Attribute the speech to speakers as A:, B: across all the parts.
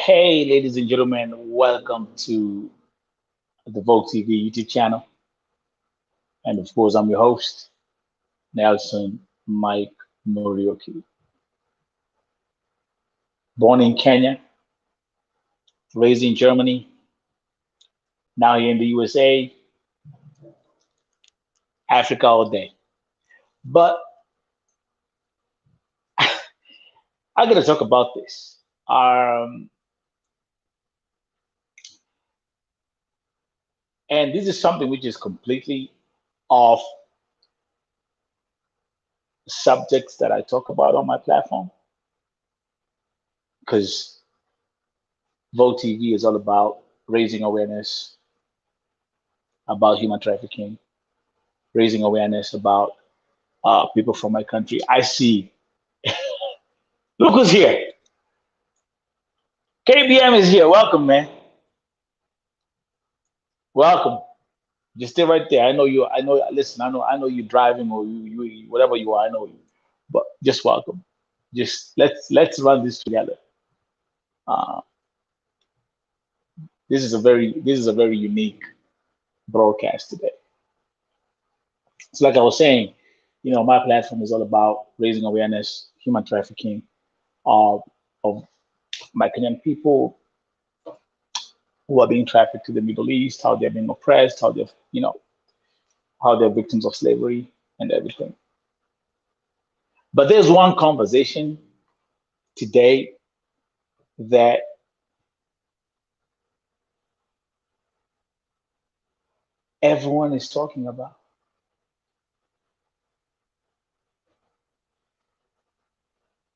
A: Hey, ladies and gentlemen, welcome to the Vogue TV YouTube channel. And of course, I'm your host, Nelson Mike Morioki. Born in Kenya, raised in Germany, now here in the USA, Africa all day. But I gotta talk about this. And this is something which is completely off subjects that I talk about on my platform because Vogue TV is all about raising awareness about human trafficking, raising awareness about people from my country. I see. Look who's here. KBM is here. Welcome, man. Welcome. Just stay right there. I know you. I know. Listen. I know. I know you driving or you whatever you are. I know you. But just welcome. Just let's run this together. Uh, this is a very unique broadcast today. So, like I was saying, my platform is all about raising awareness, human trafficking, of of my Kenyan people who are being trafficked to the Middle East, how they're being oppressed, how they're victims of slavery and everything. But there's one conversation today that everyone is talking about.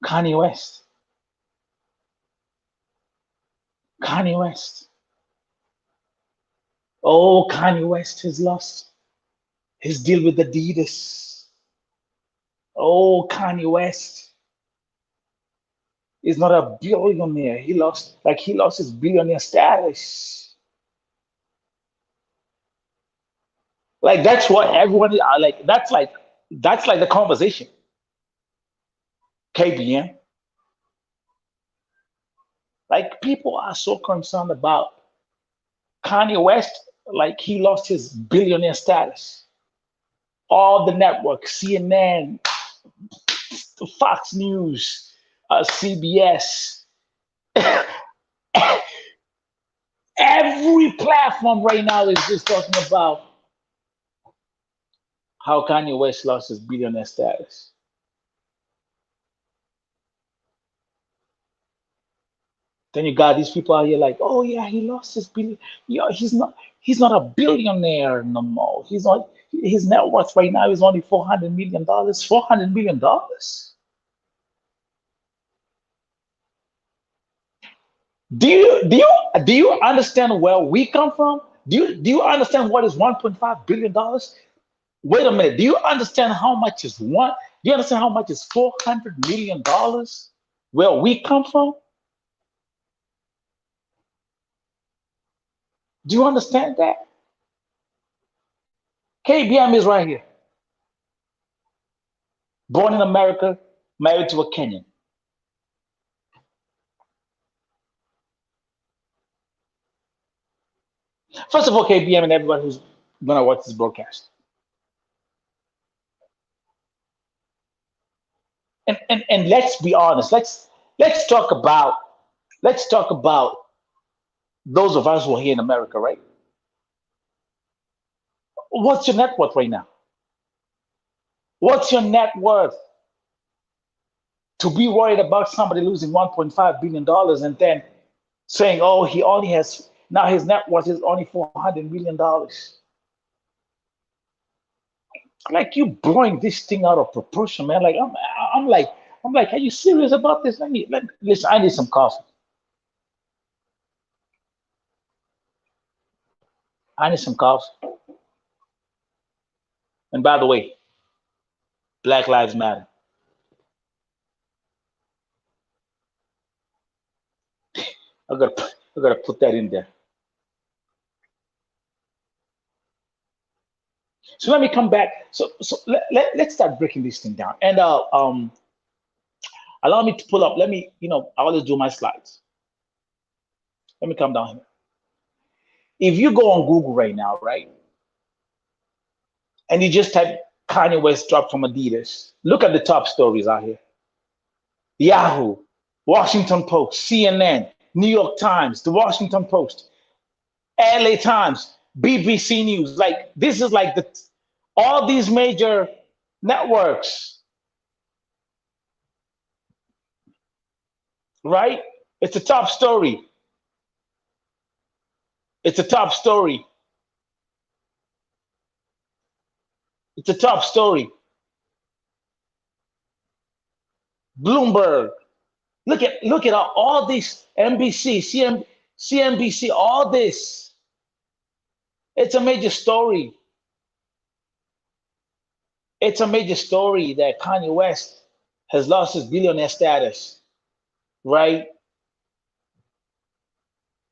A: Kanye West. Kanye West. Oh, Kanye West has lost his deal with Adidas. Oh, Kanye West is not a billionaire. He lost his billionaire status. Like that's what everyone like. That's like the conversation. KBN. Like people are so concerned about Kanye West, like he lost his billionaire status. All the networks, CNN, Fox News, CBS, every platform right now is just talking about how Kanye West lost his billionaire status. Then you got these people out here like, oh yeah, he lost his billion. Yeah, he's not a billionaire no more. He's not his net worth right now is only $400 million. $400 million. Do you understand where we come from? Do you understand what is $1.5 billion? Wait a minute. Do you understand how much is one? Do you understand how much is $400 million? Where we come from? Do you understand that? KBM is right here. Born in America, married to a Kenyan. First of all, KBM and everyone who's gonna watch this broadcast, and let's be honest. Let's talk about let's talk about those of us who are here in America, right? What's your net worth right now? What's your net worth to be worried about somebody losing $1.5 billion and then saying, "Oh, he only has now his net worth is only $400 million." Like you blowing this thing out of proportion, man. I'm like, are you serious about this? Listen. I need some coffee. I need some coffee. And by the way, Black Lives Matter. I gotta put that in there. So let me come back. So let's start breaking this thing down. And allow me to pull up. I always do my slides. Let me come down here. If you go on Google right now, right, and you just type Kanye West drop from Adidas, look at the top stories out here. Yahoo, Washington Post, CNN, New York Times, the Washington Post, LA Times, BBC News. Like this is like the all these major networks, right? It's a top story. It's a top story. It's a top story. Bloomberg. Look at all these NBC, CNBC, all this. It's a major story. It's a major story that Kanye West has lost his billionaire status, right?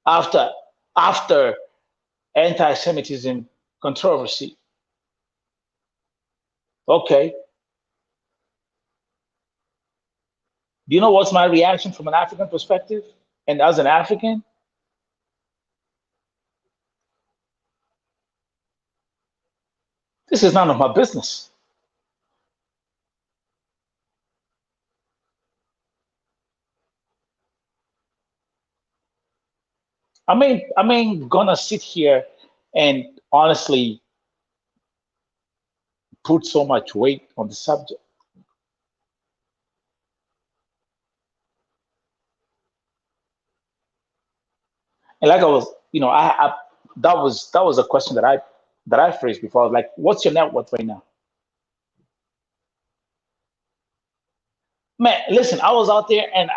A: After after anti-Semitism controversy. Okay. Do you know what's my reaction from an African perspective? And as an African, this is none of my business. I mean, gonna sit here and honestly put so much weight on the subject. And like I was, I that was a question that I phrased before. I was like, what's your net worth right now? Man, listen, I was out there and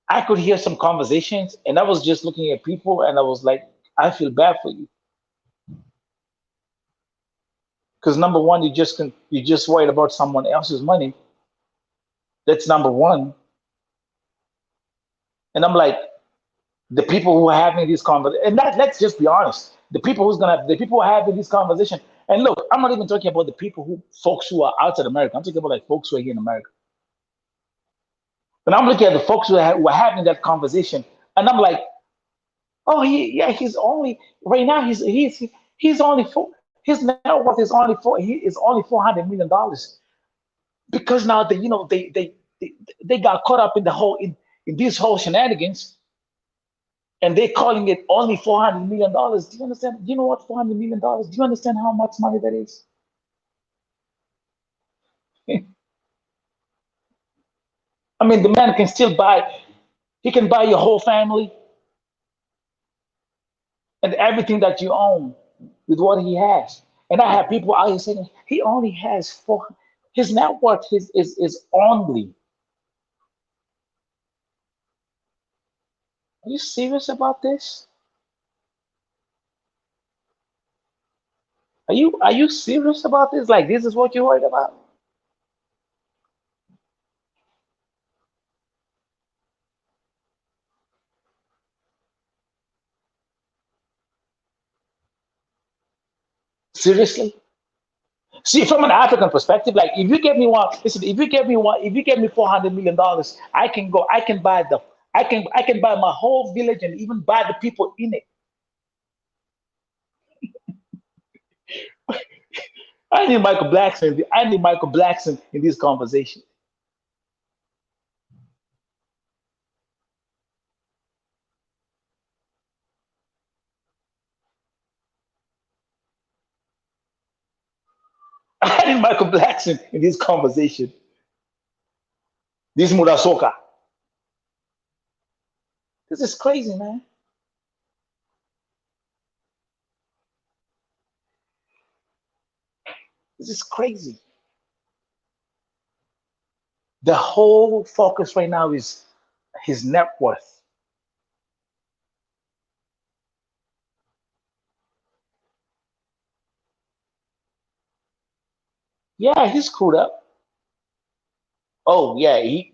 A: I could hear some conversations and I was just looking at people and I was like, I feel bad for you. Because number one, you just worried about someone else's money. That's number one. And I'm like, the people who are having these conversations, and let's just be honest, the people who are having this conversation, and look, I'm not even talking about the folks who are outside America. I'm talking about like folks who are here in America. And I'm looking at the folks who are having that conversation, and I'm like, oh, yeah, he's only right now. He's only four. His net worth is only four. He is only $400 million because now they got caught up in in these whole shenanigans, and they're calling it only $400 million. Do you understand? Do you know what $400 million? Do you understand how much money that is? I mean, the man can still buy. He can buy your whole family and everything that you own with what he has. And I have people out here saying he only has four. His net worth is only. Are you serious about this? Are you serious about this? Like this is what you're worried about? Seriously? See, from an African perspective, like if you give me one, listen, if you give me $400 million, I can buy I can buy my whole village and even buy the people in it. I need Michael Blackson in this conversation. I need Michael Blackson in this conversation. This Murasoka. This is crazy, man. This is crazy. The whole focus right now is his net worth. Yeah, he's screwed up. Oh yeah, he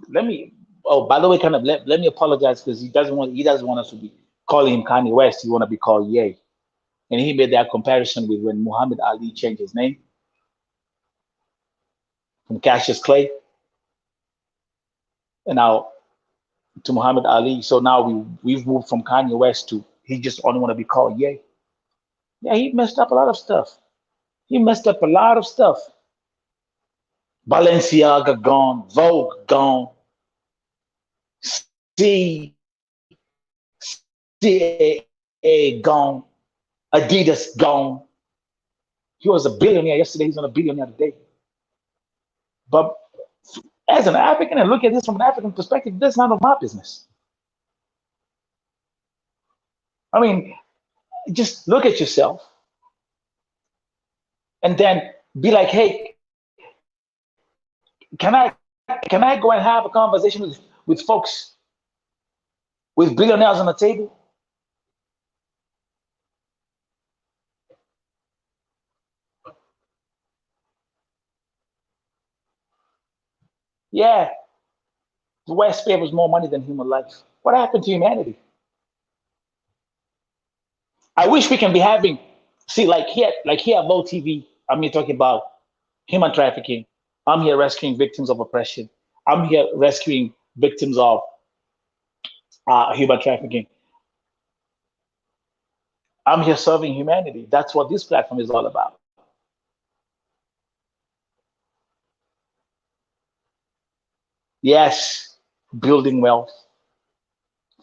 A: let me. Oh, by the way, kind of let me apologize because he doesn't want us to be calling him Kanye West. He want to be called Ye, and he made that comparison with when Muhammad Ali changed his name from Cassius Clay, and now to Muhammad Ali. So now we've moved from Kanye West to he just only want to be called Ye. Yeah, he messed up a lot of stuff. He messed up a lot of stuff. Balenciaga gone, Vogue gone, CAA gone, Adidas gone. He was a billionaire yesterday. He's not a billionaire today. But as an African, and look at this from an African perspective, that's none of my business. I mean, just look at yourself and then be like, hey, can I go and have a conversation with folks with billionaires on the table? Yeah, the West favors more money than human life. What happened to humanity? I wish we can be having see like here at Low TV. I'm here talking about human trafficking. I'm here rescuing victims of oppression. I'm here rescuing victims of human trafficking. I'm here serving humanity. That's what this platform is all about. Yes, building wealth,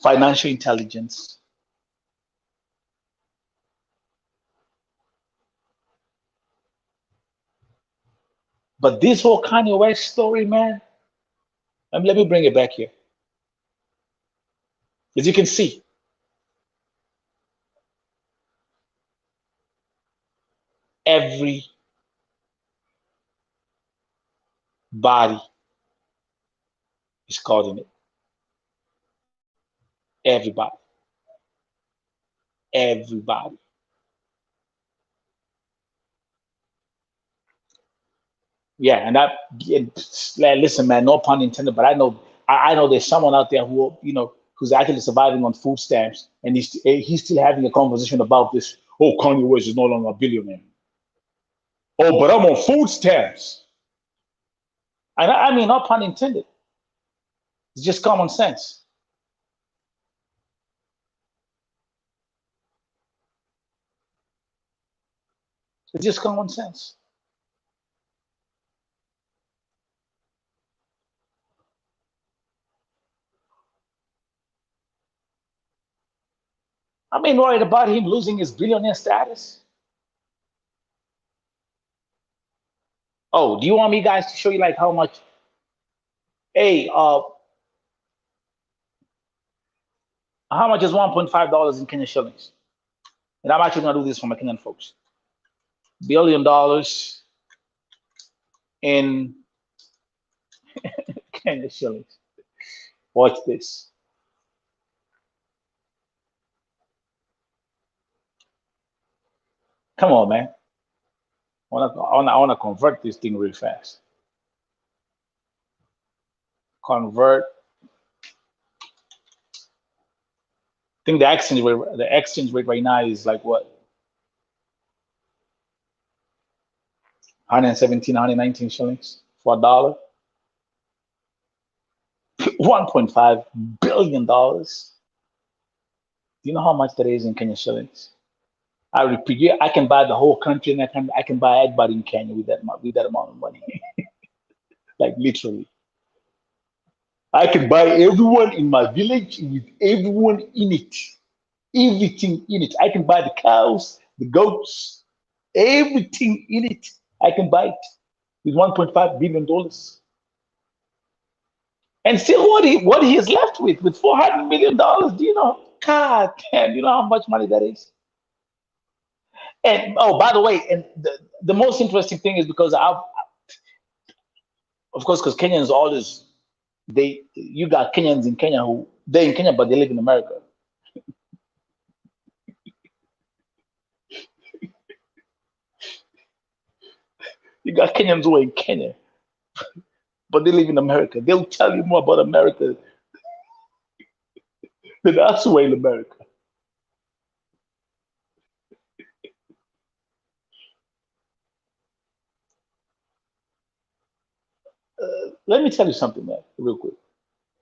A: financial intelligence. But this whole Kanye West story, man, let me bring it back here. As you can see, everybody is caught in it. Everybody. Everybody. Yeah, and that and, listen, man, no pun intended, but I know there's someone out there who who's actually surviving on food stamps, and he's still having a conversation about this. Oh, Kanye West is no longer a billionaire. Oh, but I'm on food stamps. And I mean, no pun intended. It's just common sense. It's just common sense. I mean, worried about him losing his billionaire status. Oh, do you want me guys to show you like how much? Hey, how much is $1.5 in Kenyan shillings? And I'm actually gonna do this for my Kenyan folks. $1 billion in Kenyan shillings. Watch this. Come on, man. I wanna convert this thing real fast. Convert. I think the exchange rate right now is like what? 117, 119 shillings for a dollar. $1.5 billion. Do you know how much that is in Kenyan shillings? I repeat, yeah, I can buy the whole country, and I can buy everybody in Kenya with that amount of money. Like literally, I can buy everyone in my village with everyone in it, everything in it. I can buy the cows, the goats, everything in it. I can buy it with $1.5 billion. And still, what he is left with $400 million. Do you know? God damn, you know how much money that is? And oh, by the way, and the most interesting thing is because of course, because Kenyans always you got Kenyans in Kenya who they're in Kenya but they live in America. You got Kenyans who are in Kenya but they live in America. They'll tell you more about America than us who are in America. Let me tell you something, man, real quick.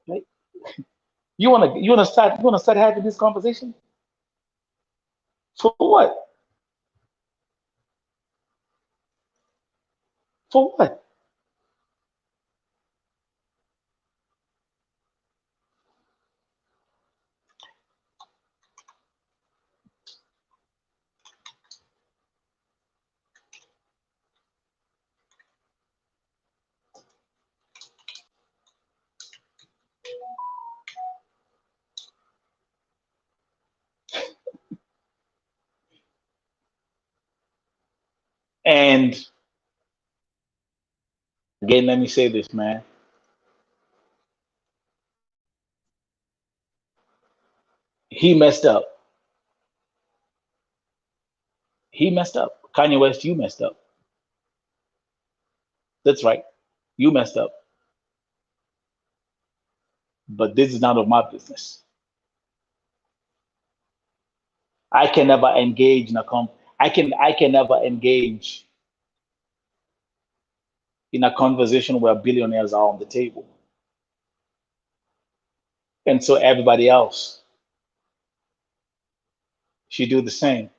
A: Right? You wanna start having this conversation for what? For what? And again, let me say this, man. He messed up. He messed up. Kanye West, you messed up. That's right. You messed up. But this is none of my business. I can never engage in a I can never engage in a conversation where billionaires are on the table. And so everybody else should do the same.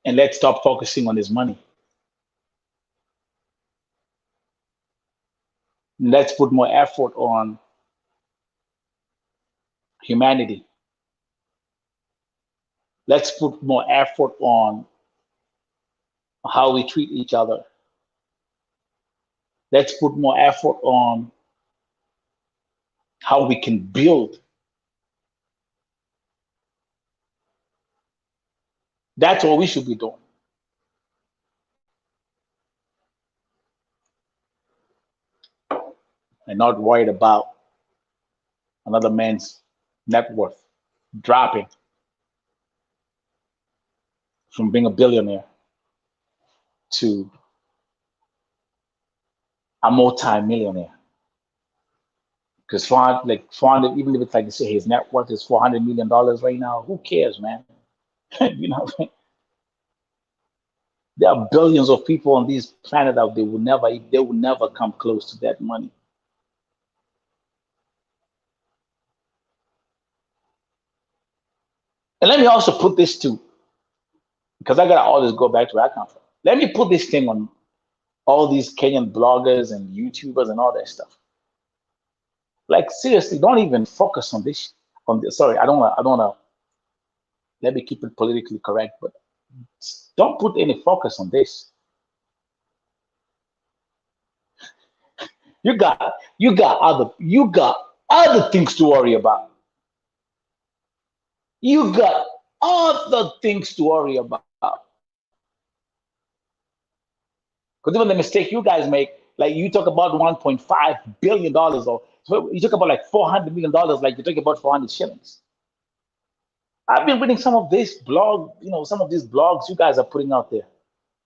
A: And let's stop focusing on his money. Let's put more effort on humanity. Let's put more effort on how we treat each other. Let's put more effort on how we can build. That's what we should be doing, and not worried about another man's net worth dropping from being a billionaire to a multi-millionaire. Because 400, even if it's like you say his net worth is $400 million right now, who cares, man? you know, there are billions of people on this planet out there they will never come close to that money. And let me also put this too, because I gotta always go back to where I come from. Let me put this thing on all these Kenyan bloggers and YouTubers and all that stuff. Like seriously, don't even focus on this. On this, sorry, I don't wanna. Let me keep it politically correct, but don't put any focus on this. You got other things to worry about. You got other things to worry about. Because even the mistake you guys make, like you talk about $1.5 billion, or so you talk about like $400 million, like you talk about 400 shillings. I've been reading some of this blog, some of these blogs you guys are putting out there.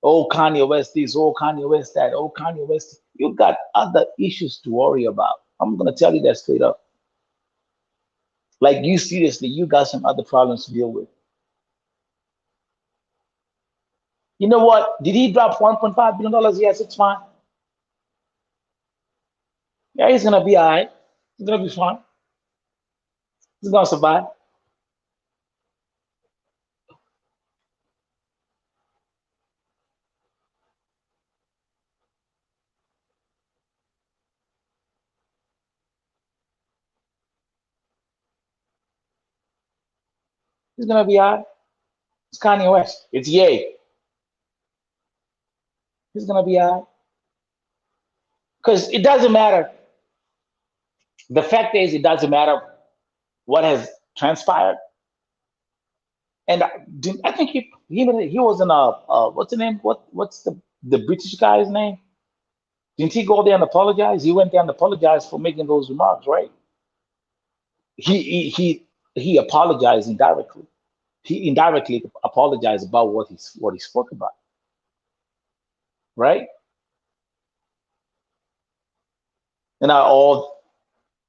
A: Oh, Kanye West this, oh, Kanye West that, oh, Kanye West. You got other issues to worry about. I'm gonna tell you that straight up. Like you seriously, you got some other problems to deal with. You know what? Did he drop $1.5 billion? Yes, it's fine. Yeah, he's gonna be all right. He's gonna be fine. He's gonna survive. He's gonna be all right. It's Kanye West. It's Ye. He's gonna be all right. Because it doesn't matter. The fact is, it doesn't matter what has transpired. And I think he was in what's the name? What's the British guy's name? Didn't he go there and apologize? He went there and apologized for making those remarks, right? He he he, he apologized indirectly. He indirectly apologized about what he spoke about, right? And all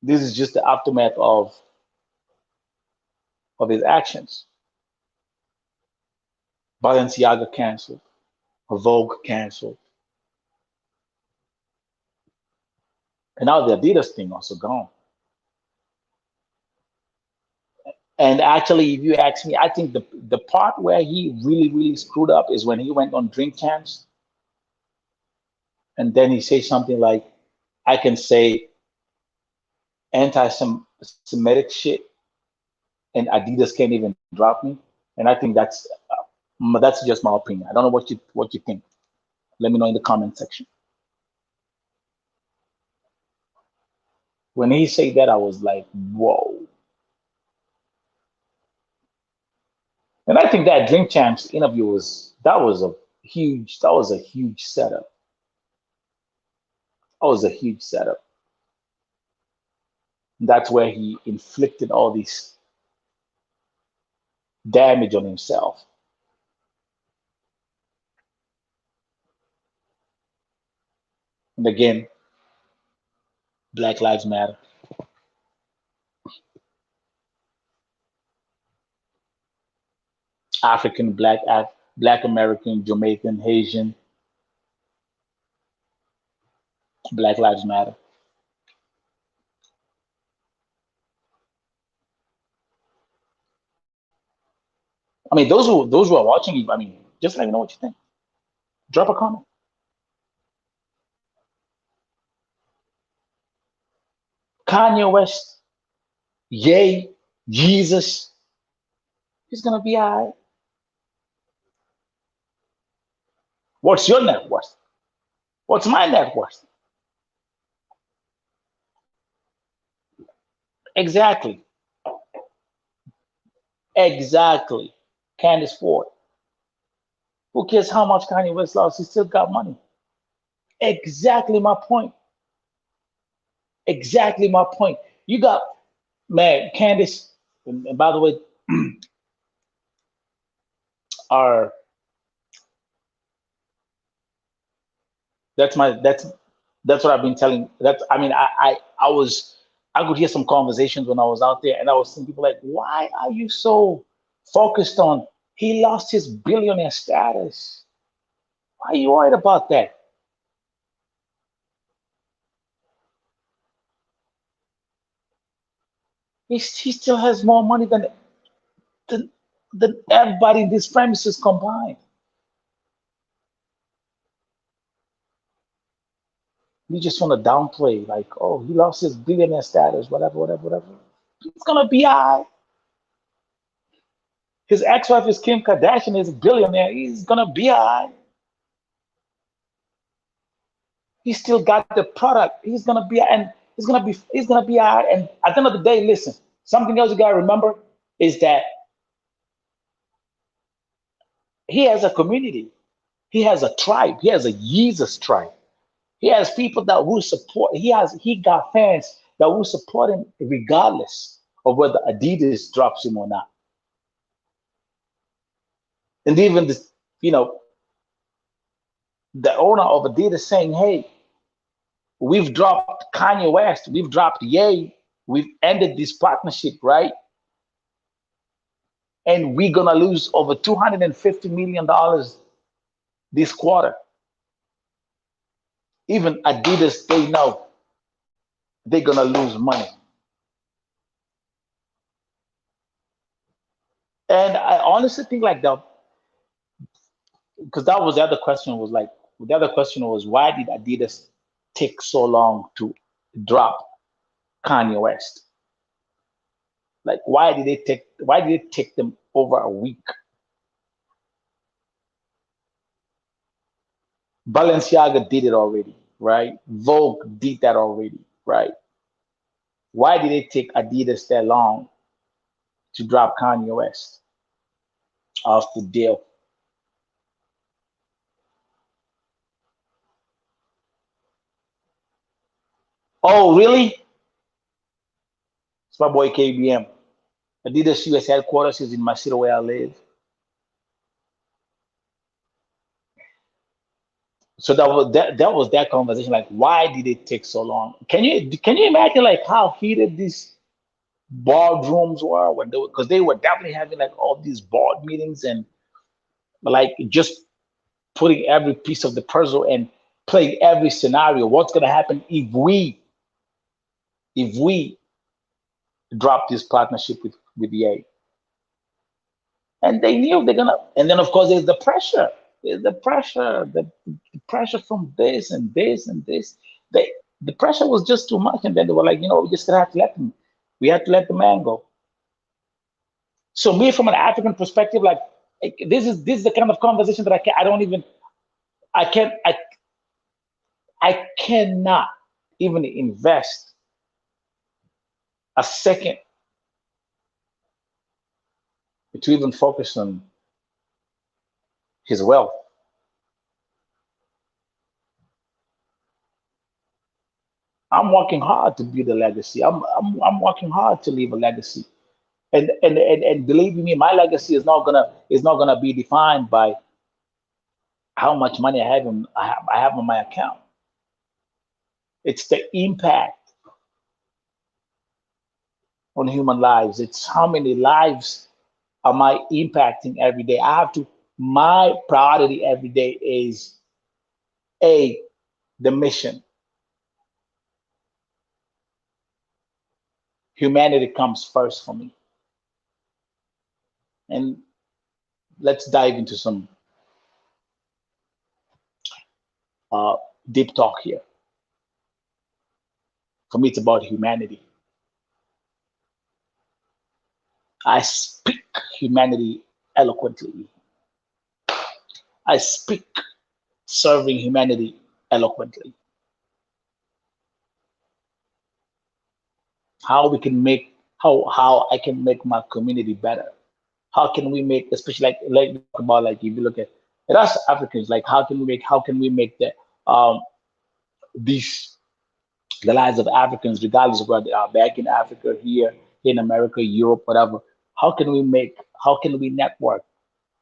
A: this is just the aftermath of his actions. Balenciaga canceled, Vogue canceled, and now the Adidas thing also gone. And actually, if you ask me, I think the part where he really screwed up is when he went on Drink Champs and then he says something like, "I can say anti-Semitic shit and Adidas can't even drop me." And I think that's just my opinion. I don't know what you think. Let me know in the comment section. When he said that, I was like, "Whoa!" And I think that Drink Champs interview was a huge setup. That was a huge setup. That's where he inflicted all this damage on himself. And again, Black Lives Matter. African, Black American, Jamaican, Haitian, Black Lives Matter. I mean, those who are watching, I mean, just let me know what you think. Drop a comment. Kanye West, yay, Jesus, he's gonna be all right. What's your net worth? What's my net worth? Exactly, exactly. Candace Ford. Who cares how much Kanye West lost? He still got money. Exactly my point. Exactly my point. You got, man, Candace. And by the way, our that's what I've been telling. That's I mean I could hear some conversations when I was out there, and I was seeing people like, why are you so focused on he lost his billionaire status? Why are you worried about that? He still has more money than than everybody in these premises combined. You just want to downplay, like, oh, he lost his billionaire status, whatever. It's gonna be all right. His ex-wife is Kim Kardashian, is a billionaire. He's gonna be all right. He still got the product. He's gonna be all right. And at the end of the day, listen, something else you gotta remember is that he has a community. He has a tribe. He has a Jesus tribe. He has people that will support. He got fans that will support him regardless of whether Adidas drops him or not. And even you know, the owner of Adidas saying, "Hey, we've dropped Kanye West, we've dropped Ye, we've ended this partnership, right? And we're gonna lose over $250 million this quarter." Even Adidas, they know they're gonna lose money. And I honestly think like the because that was the other question was like the other question was why did Adidas take so long to drop Kanye West? Like why did it take them over a week? Balenciaga did it already, right? Vogue did that already, right? Why did it take Adidas that long to drop Kanye West off the deal? Oh, really? It's my boy KBM. Adidas US headquarters is in my city where I live. So that was that conversation. Like, why did it take so long? Can you imagine like how heated these boardrooms were when they because they were definitely having like all these board meetings and like just putting every piece of the puzzle and playing every scenario. What's gonna happen if we drop this partnership with? with the A. And they knew they're gonna. And then of course there's the pressure. There's the pressure from this and this and this. They the pressure was just too much, and then they were like, we just gonna have to let them. We had to let the man go. So me, from an African perspective, like, this is the kind of conversation that I don't even I can't I cannot even invest a second to even focus on his wealth. I'm working hard to build a legacy. I'm working hard to leave a legacy. And believe me, my legacy is not gonna be defined by how much money I have on my account. It's the impact on human lives. It's how many lives am I impacting every day. I have to. My priority every day is a the mission. Humanity comes first for me. And let's dive into some uh, deep talk here. For me, it's about humanity. I speak humanity eloquently. I speak serving humanity eloquently. How we can make how I can make my community better. How can we make, especially like talk about, like, if you look at us Africans, like how can we make the these the lives of Africans, regardless of where they are, back in Africa, here in America, Europe, whatever. How can we network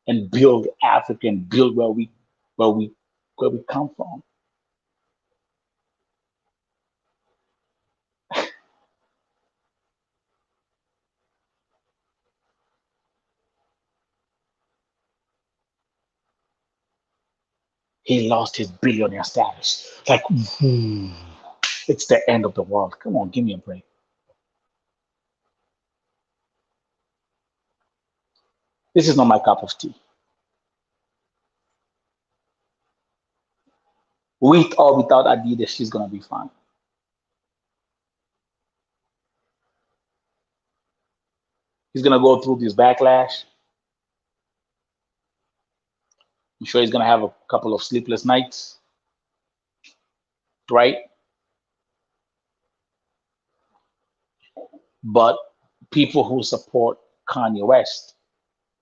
A: and build Africa and build where we where we come from? He lost his billionaire status. Like, it's the end of the world. Come on, give me a break. This is not my cup of tea. With or without Adidas, she's gonna be fine. He's gonna go through this backlash. I'm sure he's gonna have a couple of sleepless nights, right? But people who support Kanye West,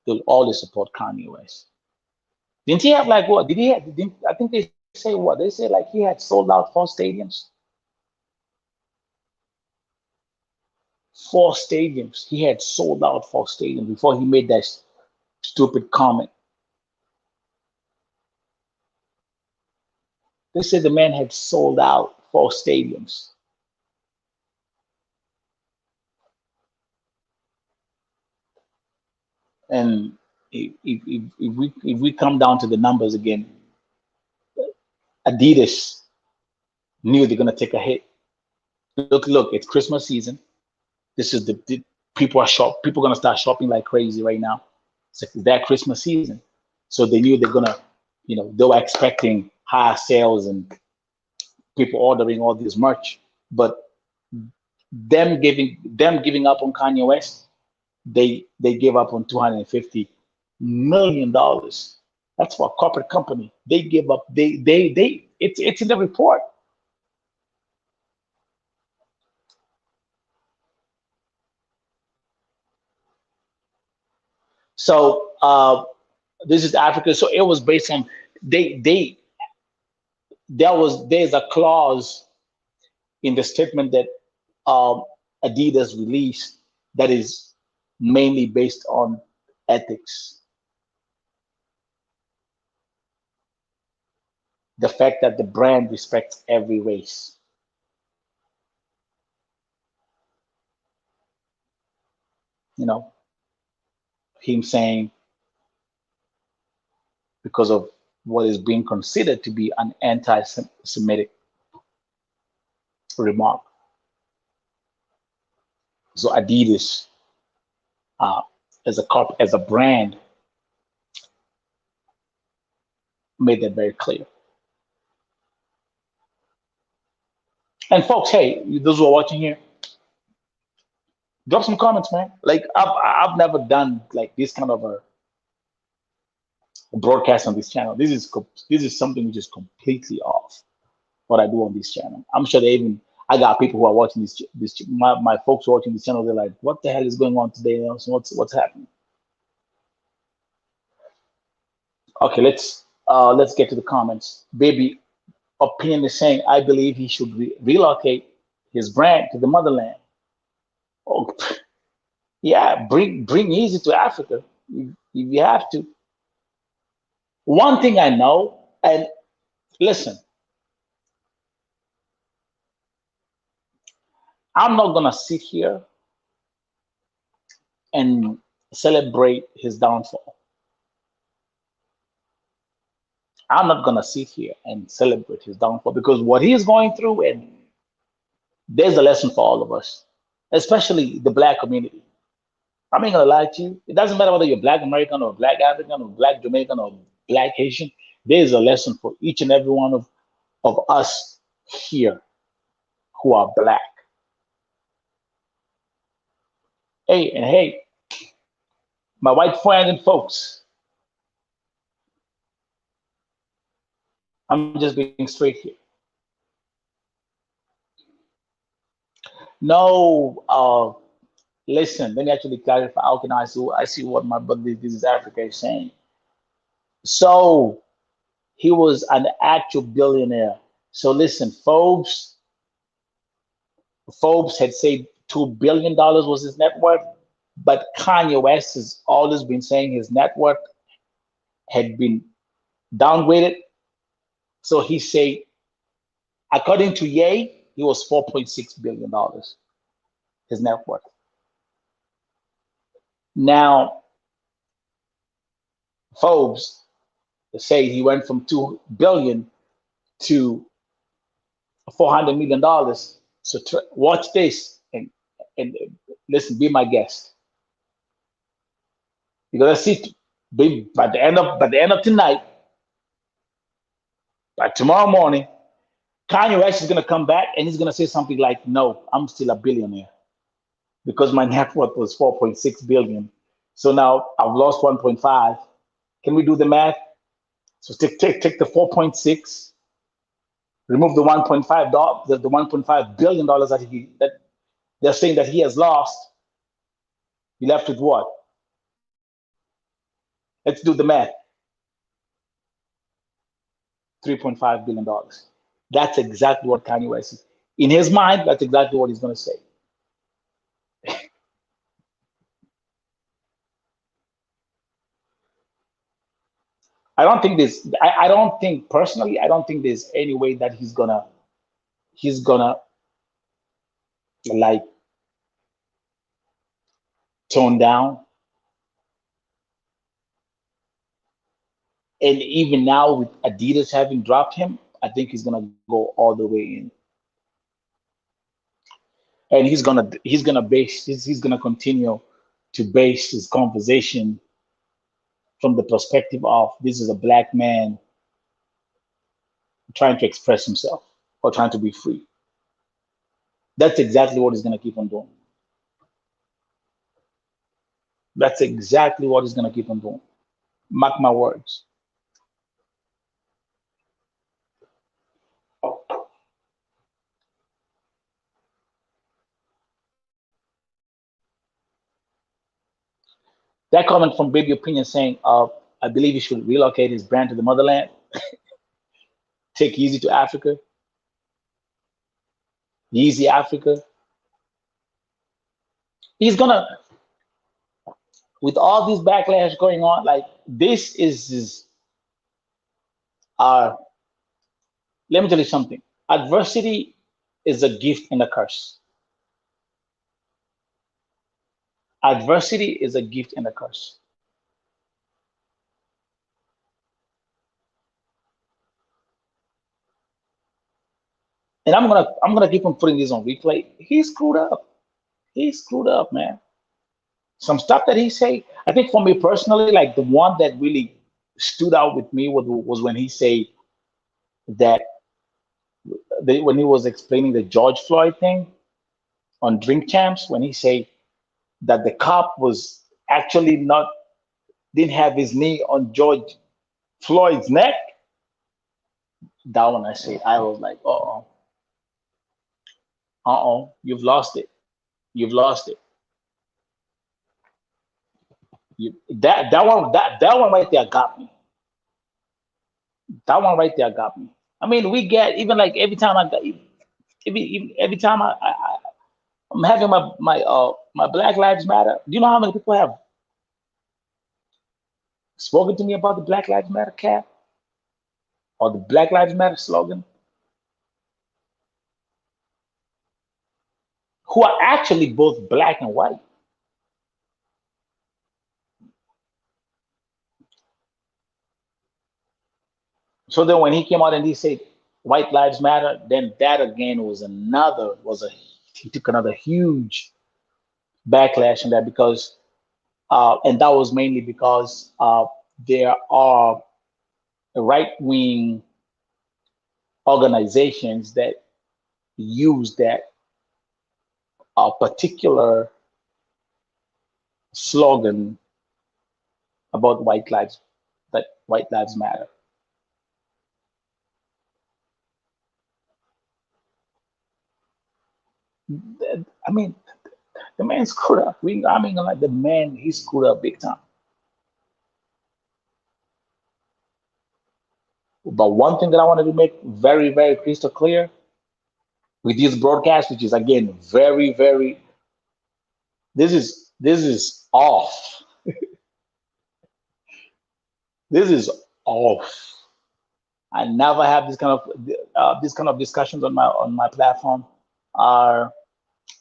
A: they'll always support Kanye West. Didn't he have, like, what? Did he have? Didn't, I think they say what? They say, like, he had sold out 4 stadiums. 4 stadiums. He had sold out 4 stadiums before he made that stupid comment. They said the man had sold out 4 stadiums. And if we come down to the numbers again, Adidas knew they're gonna take a hit. Look, it's Christmas season. This is the people are shop. People are gonna start shopping like crazy right now. It's like that Christmas season, so they knew they're gonna, they were expecting higher sales and people ordering all this merch. But them giving up on Kanye West, they gave up on $250 million. That's for a corporate company. They give up. They. It's in the report. So this is Africa. So it was based on they there's a clause in the statement that um, Adidas released that is mainly based on ethics. The fact that the brand respects every race. You know, him saying, because of what is being considered to be an anti-Semitic remark. So Adidas uh, as a brand, made that very clear. And folks, hey, those who are watching here, drop some comments, man. Like I've never done like this kind of a broadcast on this channel. This is something which is completely off what I do on this channel. I'm sure they even I got people who are watching my folks watching this channel. They're like, what the hell is going on today? So what's happening? Okay, let's get to the comments. Baby opinion is saying I believe he should relocate his brand to the motherland. Oh, yeah, bring easy to Africa if you have to. One thing I know, and listen, I'm not gonna sit here and celebrate his downfall. I'm not gonna sit here and celebrate his downfall because what he's going through, and there's a lesson for all of us, especially the black community. I'm not gonna lie to you. It doesn't matter whether you're black American or black African or black Jamaican or black Haitian. There's a lesson for each and every one of us here who are black. Hey, and hey, my white friends and folks, I'm just being straight here. No, listen, let me actually clarify. How can I see what my brother this is Africa is saying? So he was an actual billionaire. So listen, Forbes had said $2 billion was his net worth, but Kanye West has always been saying his net worth had been downgraded. So he said, according to Ye, he was $4.6 billion, his net worth. Now, Forbes say he went from 2 billion to $400 million. So watch this and listen, be my guest. You're gonna see by the end of tonight, by tomorrow morning, Kanye West is gonna come back and he's gonna say something like, "No, I'm still a billionaire because my net worth was 4.6 billion. So now I've lost 1.5. Can we do the math? So take the 4.6, remove the 1.5 the 1.5 billion dollars that they're saying that he has lost. You left with what? Let's do the math. $3.5 billion. That's exactly what Kanye West is. In his mind, that's exactly what he's going to say. I don't think personally, I don't think there's any way that he's gonna like tone down. And even now with Adidas having dropped him, I think he's gonna go all the way in. And he's gonna continue to base his conversation from the perspective of this is a black man trying to express himself or trying to be free. That's exactly what he's gonna keep on doing. That's exactly what he's gonna keep on doing. Mark my words. That comment from Baby Opinion saying, I believe he should relocate his brand to the motherland, take Easy to Africa, Yeezy Africa. He's gonna, with all this backlash going on, like this is uh let me tell you something. Adversity is a gift and a curse. Adversity is a gift and a curse. And I'm gonna keep on putting this on replay. He screwed up. He screwed up, man. some stuff that he say. I think for me personally, like the one that really stood out with me was when he said that when he was explaining the George Floyd thing on Drink Champs, when he said that the cop was actually not didn't have his knee on George Floyd's neck. That one I say I was like, you've lost it. You've lost it. That one right there got me. That one right there got me. I mean, we get even like every time I got every time I'm having my Black Lives Matter. Do you know how many people have spoken to me about the Black Lives Matter cap or the Black Lives Matter slogan, who are actually both black and white? So then when he came out and he said white lives matter, then that again was a he took another huge backlash in that because and that was mainly because there are right wing organizations that use that particular slogan about white lives, that white lives matter. I mean, the man screwed up. I mean, like the man, he screwed up big time. But one thing that I wanted to make very, very crystal clear with this broadcast, which is again very, very, this is off. This is off. I never have this kind of discussions on my platform. Uh,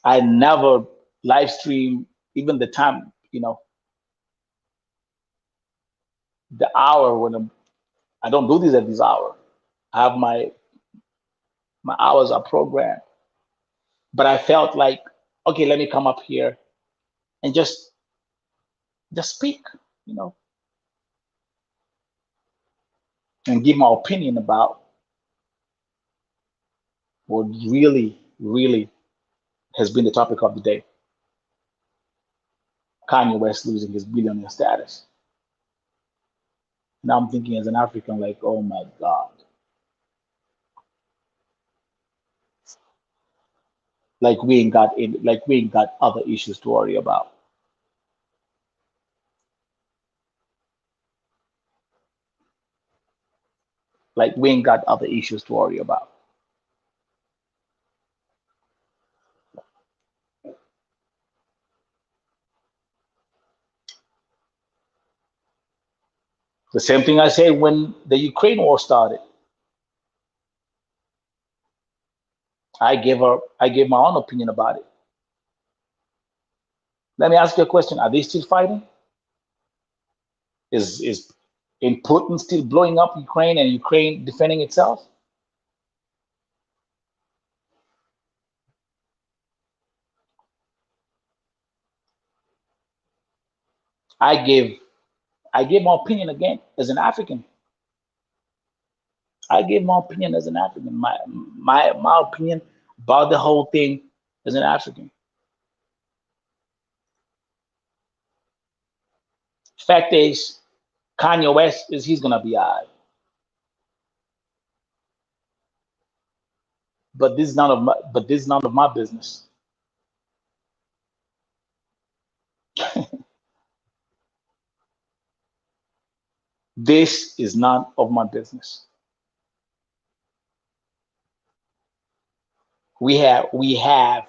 A: I never live stream even the time, the hour when I don't do this at this hour. I have my hours are programmed, but I felt like, okay, let me come up here and just speak, you know, and give my opinion about what really, really has been the topic of the day. Kanye West losing his billionaire status. Now I'm thinking as an African, like, oh my God, like we ain't got other issues to worry about. Like we ain't got other issues to worry about. The same thing I said when the Ukraine war started. I gave my own opinion about it. Let me ask you a question: are they still fighting? Is in Putin still blowing up Ukraine and Ukraine defending itself? I gave I gave my opinion again as an African. I gave my opinion as an African. My opinion about the whole thing as an African. Fact is, Kanye West is he's gonna be alright. But this is none of my business. This is none of my business. We have we have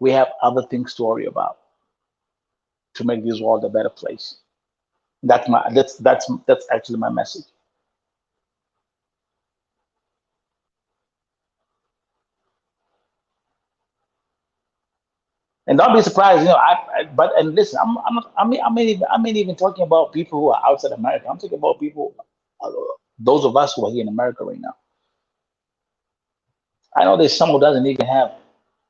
A: we have other things to worry about to make this world a better place. That's actually my message. And don't be surprised, but and listen, I'm not, I mean even talking about people who are outside America. I'm talking about people, uh, those of us who are here in America right now. I know there's someone who doesn't even have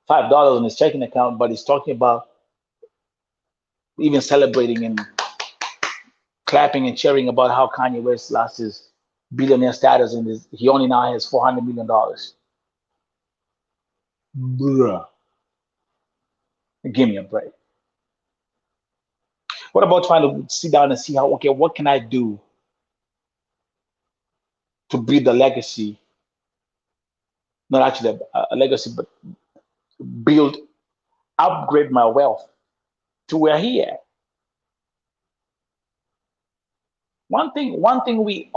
A: $5 in his checking account, but he's talking about. even celebrating and clapping and cheering about how Kanye West lost his billionaire status and he only now has $400 million. Bruh, give me a break. What about trying to sit down and see how, okay, what can I do to build a legacy? Not actually a legacy, but build, upgrade my wealth to where he at. One thing we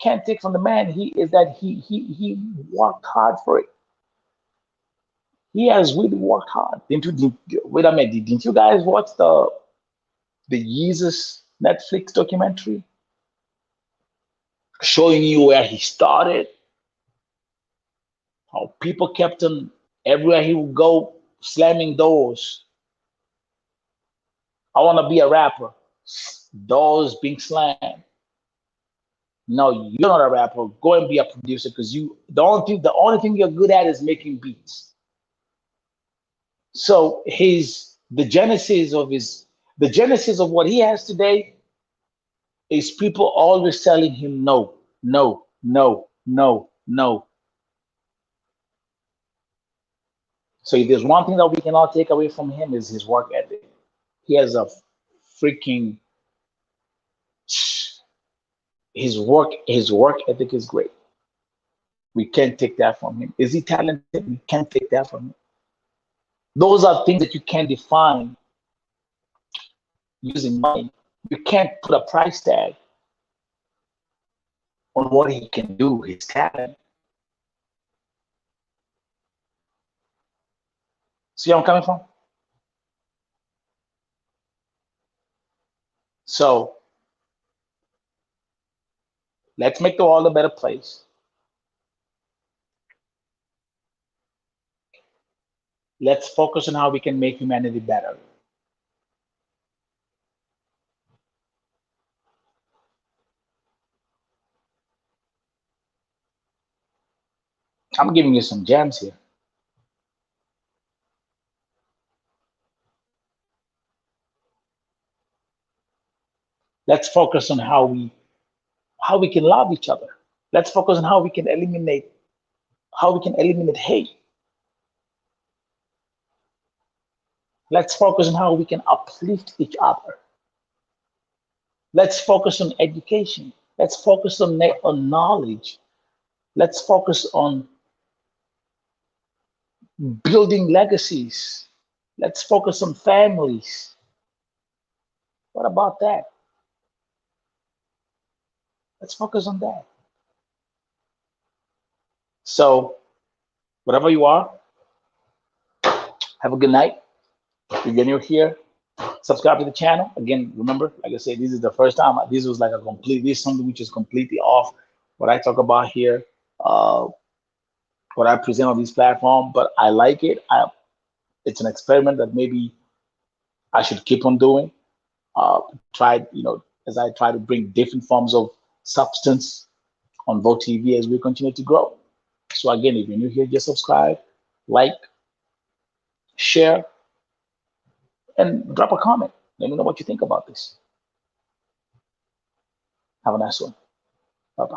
A: can't take from the man he is that he worked hard for it. He has really worked hard. Wait a minute, didn't you guys watch the Jesus Netflix documentary showing you where he started, how people kept him everywhere he would go, slamming doors. I want to be a rapper. Doors being slammed. No, you're not a rapper. Go and be a producer because the only thing you're good at is making beats. So the genesis of what he has today is people always telling him no, no, no, no, no. So if there's one thing that we can all take away from him is his work ethic. He has a freaking his work ethic is great. We can't take that from him. Is he talented? We can't take that from him. Those are things that you can't define using money. You can't put a price tag on what he can do, his talent. See where I'm coming from? So let's make the world a better place. Let's focus on how we can make humanity better. I'm giving you some gems here. Let's focus on how we can love each other. Let's focus on how we can eliminate hate. Let's focus on how we can uplift each other. Let's focus on education. Let's focus on knowledge. Let's focus on building legacies. Let's focus on families. What about that? Let's focus on that. So, whatever you are, have a good night. If you're new here, subscribe to the channel. Again, remember, like I said, this is the first time. This was like this is something which is completely off what I talk about here, what I present on this platform, but I like it. It's an experiment that maybe I should keep on doing. Try, as I try to bring different forms of substance on Vote TV as we continue to grow. So again, if you're new here, just subscribe, like, share, and drop a comment. Let me know what you think about this. Have a nice one. Bye-bye.